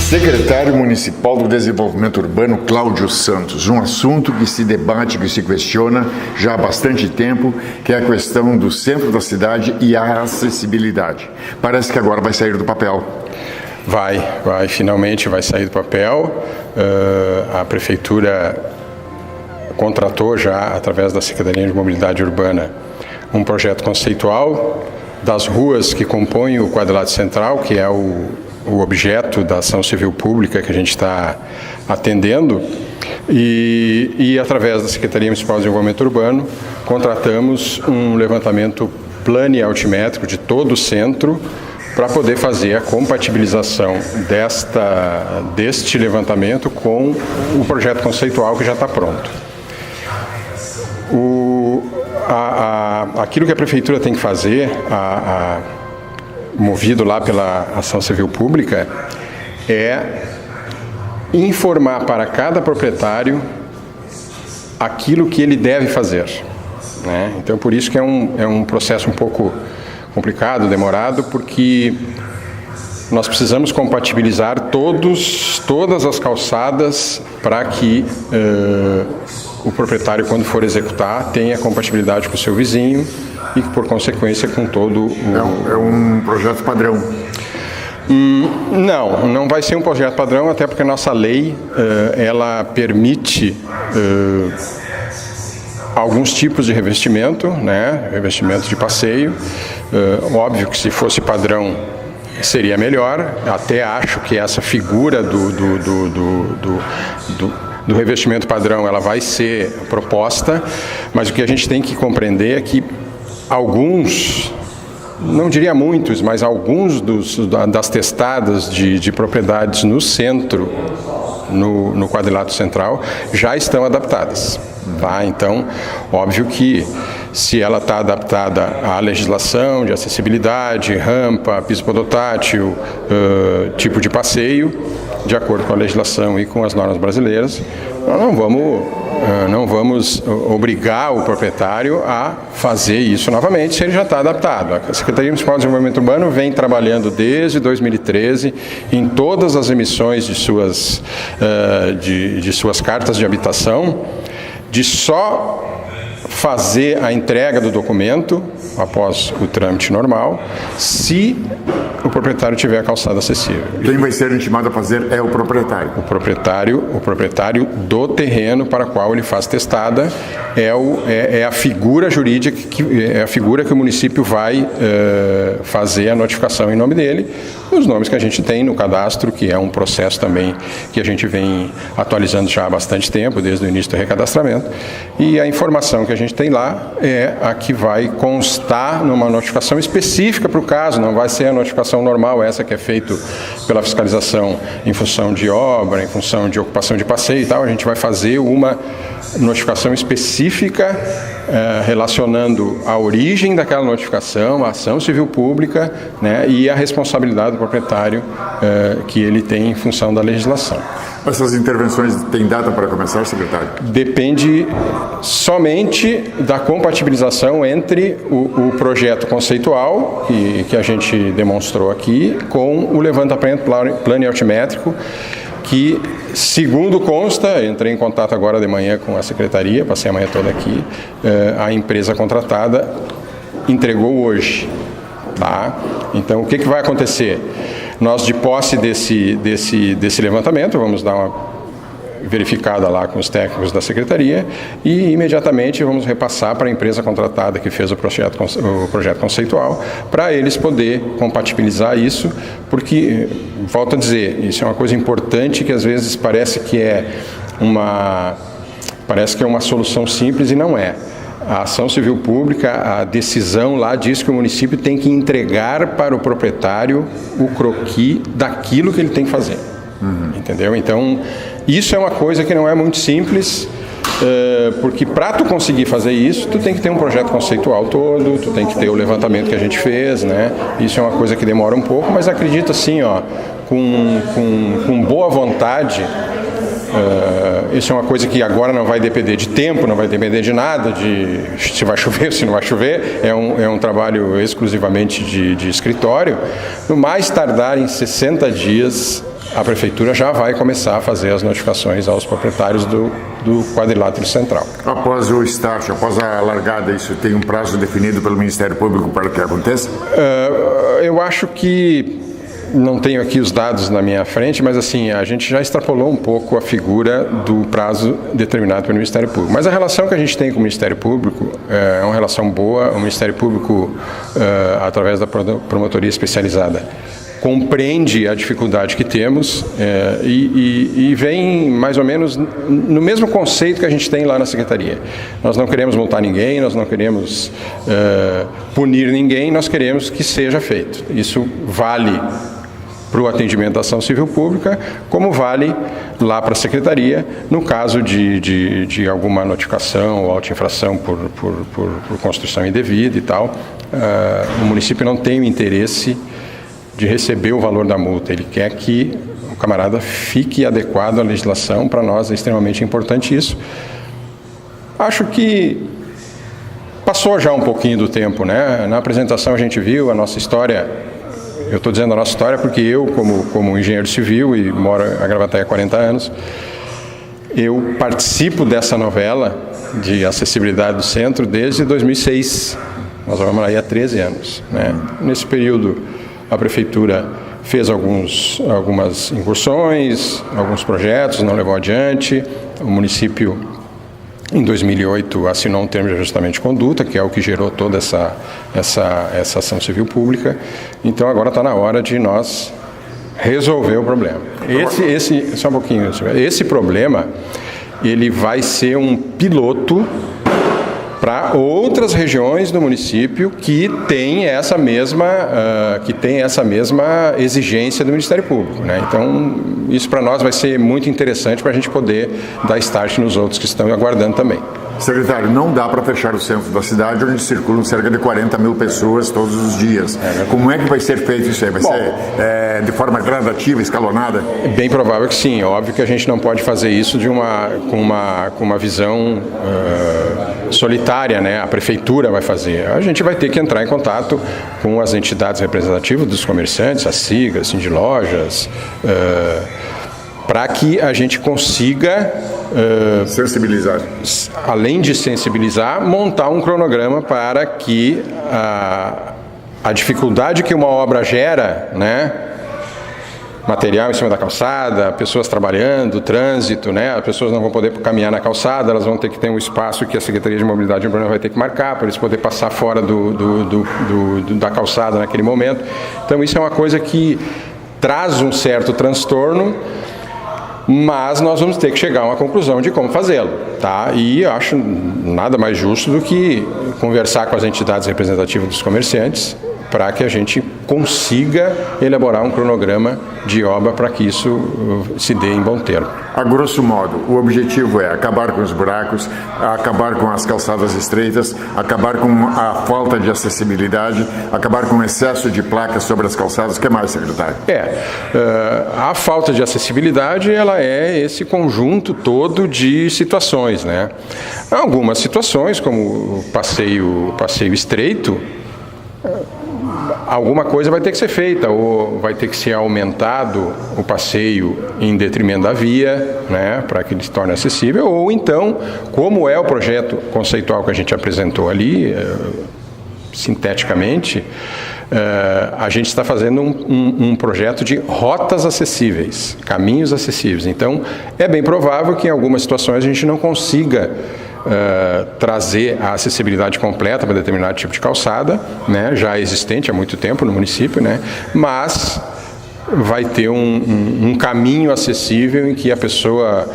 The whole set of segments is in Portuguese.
Secretário Municipal do Desenvolvimento Urbano, Cláudio Santos. Um assunto que se debate, que se questiona já há bastante tempo, que é a questão do centro da cidade e a acessibilidade. Parece que agora vai sair do papel. Finalmente vai sair do papel. A Prefeitura contratou já, através da Secretaria de Mobilidade Urbana, um projeto conceitual das ruas que compõem o quadrilátero central, que é o objeto da ação civil pública que a gente está atendendo, e através da Secretaria Municipal de Desenvolvimento Urbano, contratamos um levantamento plano e altimétrico de todo o centro para poder fazer a compatibilização deste levantamento com o projeto conceitual que já está pronto. Aquilo que a Prefeitura tem que fazer, movido lá pela ação civil pública, é informar para cada proprietário aquilo que ele deve fazer, né? Então, por isso que é um processo um pouco complicado, demorado, porque nós precisamos compatibilizar todas as calçadas para que o proprietário, quando for executar, tenha compatibilidade com o seu vizinho e, por consequência, com todo o... É um projeto padrão? Não vai ser um projeto padrão, até porque a nossa lei, ela permite alguns tipos de revestimento, né? Revestimento de passeio. Óbvio que se fosse padrão seria melhor. Até acho que essa figura do revestimento padrão, ela vai ser proposta, mas o que a gente tem que compreender é que alguns, não diria muitos, mas alguns das testadas de propriedades no centro, no quadrilátero central, já estão adaptadas. Tá? Então, óbvio que se ela está adaptada à legislação de acessibilidade, rampa, piso podotátil, tipo de passeio, de acordo com a legislação e com as normas brasileiras, nós não vamos obrigar o proprietário a fazer isso novamente se ele já está adaptado. A Secretaria Municipal de Desenvolvimento Urbano vem trabalhando desde 2013 em todas as emissões de suas cartas de habitação, de só fazer a entrega do documento após o trâmite normal, se o proprietário tiver a calçada acessível. Quem vai ser intimado a fazer é o proprietário? O proprietário do terreno para o qual ele faz testada é a figura jurídica, é a figura que o município vai fazer a notificação em nome dele, os nomes que a gente tem no cadastro, que é um processo também que a gente vem atualizando já há bastante tempo, desde o início do recadastramento, e a informação que a gente tem lá é a que vai constar numa notificação específica para o caso, não vai ser a notificação normal, essa que é feita pela fiscalização em função de obra, em função de ocupação de passeio e tal. A gente vai fazer uma notificação específica relacionando a origem daquela notificação, a ação civil pública, né, e a responsabilidade do proprietário que ele tem em função da legislação. Essas intervenções têm data para começar, secretário? Depende somente da compatibilização entre o projeto conceitual, que a gente demonstrou aqui, com o levantamento plano e altimétrico, que, segundo consta, entrei em contato agora de manhã com a secretaria, passei a manhã toda aqui, a empresa contratada entregou hoje. Tá? Então, o que vai acontecer? Nós, de posse desse levantamento, vamos dar uma verificada lá com os técnicos da secretaria e imediatamente vamos repassar para a empresa contratada que fez o projeto conceitual, para eles poder compatibilizar isso, porque, volto a dizer, isso é uma coisa importante que às vezes parece que é uma solução simples e não é. A ação civil pública, a decisão lá diz que o município tem que entregar para o proprietário o croquis daquilo que ele tem que fazer. Entendeu? Então, isso é uma coisa que não é muito simples, porque para tu conseguir fazer isso, tu tem que ter um projeto conceitual todo, tu tem que ter o levantamento que a gente fez, né? Isso é uma coisa que demora um pouco, mas acredito assim, ó, com boa vontade, Isso é uma coisa que agora não vai depender de tempo, não vai depender de nada, de se vai chover ou se não vai chover, é um trabalho exclusivamente de escritório. No mais tardar em 60 dias, a Prefeitura já vai começar a fazer as notificações aos proprietários do quadrilátero central. Após o start, após a largada, isso tem um prazo definido pelo Ministério Público para que aconteça? Eu acho que, não tenho aqui os dados na minha frente, mas assim, a gente já extrapolou um pouco a figura do prazo determinado pelo Ministério Público. Mas a relação que a gente tem com o Ministério Público é uma relação boa. O Ministério Público, através da promotoria especializada, compreende a dificuldade que temos e vem mais ou menos no mesmo conceito que a gente tem lá na Secretaria. Nós não queremos multar ninguém, nós não queremos punir ninguém, nós queremos que seja feito. Isso vale para o atendimento da ação civil pública, como vale lá para a Secretaria, no caso de alguma notificação ou auto-infração por construção indevida e tal. O município não tem o interesse de receber o valor da multa, ele quer que o camarada fique adequado à legislação. Para nós é extremamente importante isso. Acho que passou já um pouquinho do tempo, né? Na apresentação a gente viu a nossa história. Eu estou dizendo a nossa história porque eu, como engenheiro civil e moro em Gravataí há 40 anos, eu participo dessa novela de acessibilidade do centro desde 2006. Nós vamos aí há 13 anos, né? Nesse período, a Prefeitura fez algumas incursões, alguns projetos, não levou adiante. O município, em 2008, assinou um termo de ajustamento de conduta, que é o que gerou toda essa ação civil pública. Então, agora está na hora de nós resolver o problema. Só um pouquinho. Esse problema, ele vai ser um piloto para outras regiões do município que tem essa mesma exigência do Ministério Público, né? Então, isso para nós vai ser muito interessante para a gente poder dar start nos outros que estão aguardando também. Secretário, não dá para fechar o centro da cidade, onde circulam cerca de 40 mil pessoas todos os dias. Como é que vai ser feito isso aí? Vai ser de forma gradativa, escalonada? É bem provável que sim. Óbvio que a gente não pode fazer isso com uma visão solitária, né? A Prefeitura vai fazer. A gente vai ter que entrar em contato com as entidades representativas dos comerciantes, a SIGA, Sindilojas, para que a gente consiga sensibilizar. Além de sensibilizar, montar um cronograma para que a dificuldade que uma obra gera, né? Material em cima da calçada, pessoas trabalhando, trânsito, né? As pessoas não vão poder caminhar na calçada, elas vão ter que ter um espaço que a Secretaria de Mobilidade Urbana vai ter que marcar para eles poderem passar fora da calçada naquele momento. Então, isso é uma coisa que traz um certo transtorno, mas nós vamos ter que chegar a uma conclusão de como fazê-lo, tá? E eu acho nada mais justo do que conversar com as entidades representativas dos comerciantes para que a gente consiga elaborar um cronograma de obra para que isso se dê em bom termo. A grosso modo, o objetivo é acabar com os buracos, acabar com as calçadas estreitas, acabar com a falta de acessibilidade, acabar com o excesso de placas sobre as calçadas. O que mais, secretário? A falta de acessibilidade, ela é esse conjunto todo de situações, né? Algumas situações, como o passeio estreito, alguma coisa vai ter que ser feita, ou vai ter que ser aumentado o passeio em detrimento da via, né, para que ele se torne acessível, ou então, como é o projeto conceitual que a gente apresentou ali, sinteticamente, a gente está fazendo um projeto de rotas acessíveis, caminhos acessíveis. Então, é bem provável que em algumas situações a gente não consiga trazer a acessibilidade completa para determinado tipo de calçada, né, já existente há muito tempo no município, né, mas vai ter um caminho acessível em que a pessoa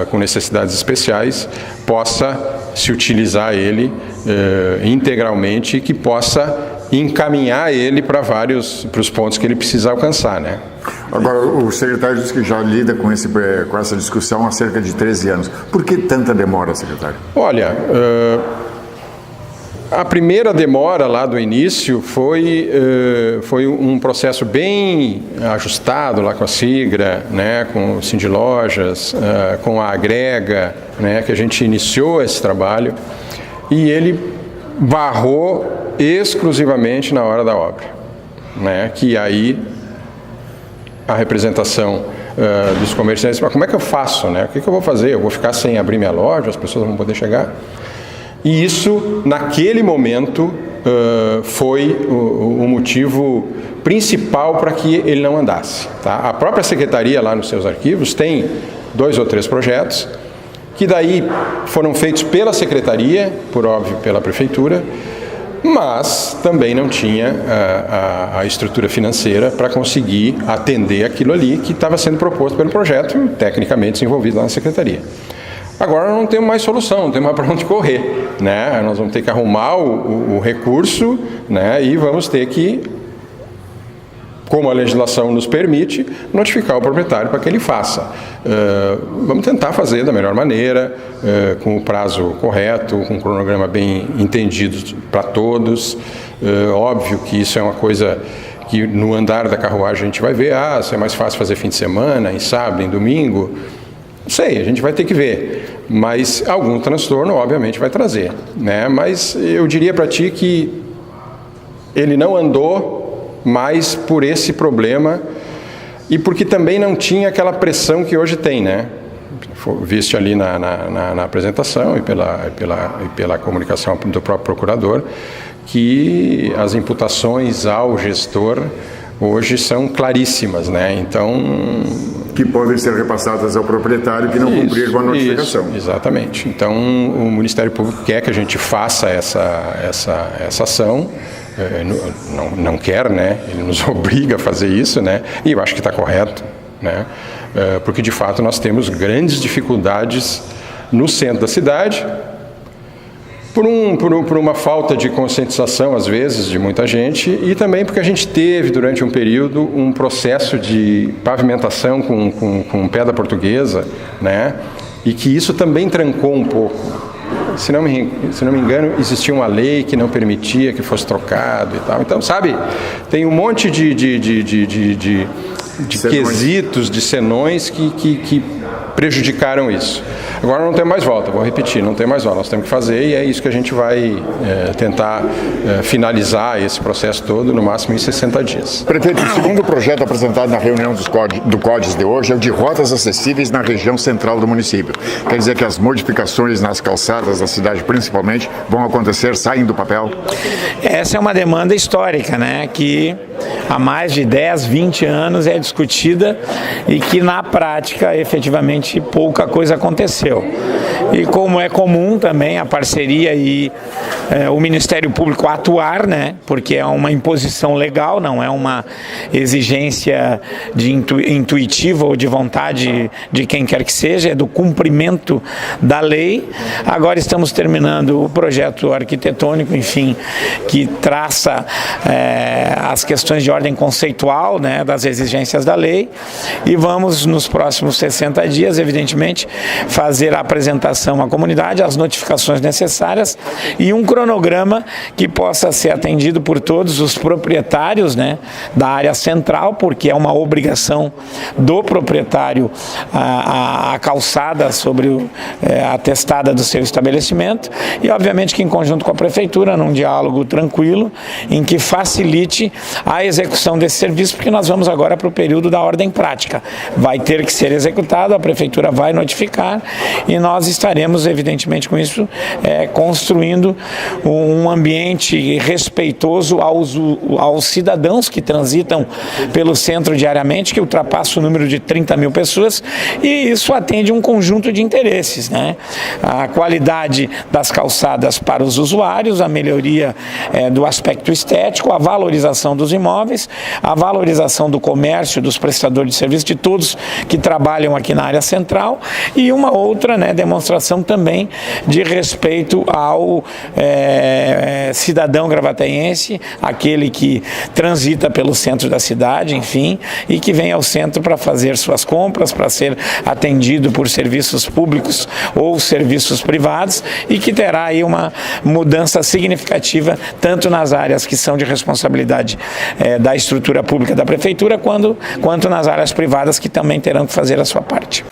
com necessidades especiais possa se utilizar ele integralmente e que possa encaminhar ele para os pontos que ele precisa alcançar, né? Agora, o secretário disse que já lida com essa discussão há cerca de 13 anos. Por que tanta demora, secretário? Olha, A primeira demora lá do início foi um processo bem ajustado lá com a Sigra, né, com o Sindilojas, com a Agrega, né, que a gente iniciou esse trabalho, e ele barrou exclusivamente na hora da obra, né, que aí a representação dos comerciantes, mas como é que eu faço, né? O que eu vou fazer? Eu vou ficar sem abrir minha loja, as pessoas não vão poder chegar? E isso, naquele momento, foi o motivo principal para que ele não andasse. Tá? A própria Secretaria, lá nos seus arquivos, tem 2 ou 3 projetos, que daí foram feitos pela Secretaria, por óbvio, pela Prefeitura, mas também não tinha a estrutura financeira para conseguir atender aquilo ali que estava sendo proposto pelo projeto, tecnicamente desenvolvido lá na Secretaria. Agora não temos mais solução, não temos mais para onde correr, né? Nós vamos ter que arrumar o recurso, né? E vamos ter que, como a legislação nos permite, notificar o proprietário para que ele faça. Vamos tentar fazer da melhor maneira, com o prazo correto, com um cronograma bem entendido para todos. Óbvio que isso é uma coisa que no andar da carruagem a gente vai ver, se é mais fácil fazer fim de semana, em sábado, em domingo. Não sei, a gente vai ter que ver, mas algum transtorno obviamente vai trazer, né? Mas eu diria para ti que ele não andou mais por esse problema e porque também não tinha aquela pressão que hoje tem, né? Viste ali na apresentação e pela comunicação do próprio procurador que as imputações ao gestor hoje são claríssimas, né? Então, que podem ser repassadas ao proprietário que não cumprir com a notificação. Isso, exatamente. Então, o Ministério Público quer que a gente faça essa ação, não quer, né? Ele nos obriga a fazer isso, né? E eu acho que está correto, né? Porque, de fato, nós temos grandes dificuldades no centro da cidade, por uma falta de conscientização, às vezes, de muita gente, e também porque a gente teve, durante um período, um processo de pavimentação com pedra portuguesa, né? E que isso também trancou um pouco. Se não me engano, existia uma lei que não permitia que fosse trocado e tal. Então, sabe, tem um monte de quesitos, de senões que prejudicaram isso. Agora não tem mais volta, vou repetir, não tem mais volta, nós temos que fazer e é isso que a gente vai tentar finalizar esse processo todo no máximo em 60 dias. Prefeito, o segundo projeto apresentado na reunião do CODES de hoje é o de rotas acessíveis na região central do município. Quer dizer que as modificações nas calçadas da cidade, principalmente, vão acontecer, saem do papel? Essa é uma demanda histórica, né, que há mais de 10, 20 anos é discutida e que na prática, efetivamente, pouca coisa aconteceu. E como é comum também a parceria e o Ministério Público atuar, né, porque é uma imposição legal, não é uma exigência intuitiva ou de vontade de quem quer que seja, é do cumprimento da lei. Agora estamos terminando o projeto arquitetônico, enfim, que traça as questões de ordem conceitual, né, das exigências da lei, e vamos nos próximos 60 dias, evidentemente, fazer a apresentação à comunidade, as notificações necessárias e um cronograma que possa ser atendido por todos os proprietários, né, da área central, porque é uma obrigação do proprietário a calçada sobre a testada do seu estabelecimento e, obviamente, que em conjunto com a Prefeitura, num diálogo tranquilo, em que facilite a execução desse serviço, porque nós vamos agora para o período da ordem prática. Vai ter que ser executado, a Prefeitura vai notificar e nós estaremos, evidentemente, com isso, construindo um ambiente respeitoso aos cidadãos que transitam pelo centro diariamente, que ultrapassa o número de 30 mil pessoas, e isso atende um conjunto de interesses, né? A qualidade das calçadas para os usuários, a melhoria do aspecto estético, a valorização dos imóveis, a valorização do comércio, dos prestadores de serviço, de todos que trabalham aqui na área central, e uma outra outra, né, demonstração também de respeito ao cidadão gravataense, aquele que transita pelo centro da cidade, enfim, e que vem ao centro para fazer suas compras, para ser atendido por serviços públicos ou serviços privados, e que terá aí uma mudança significativa tanto nas áreas que são de responsabilidade da estrutura pública da prefeitura, quanto nas áreas privadas, que também terão que fazer a sua parte.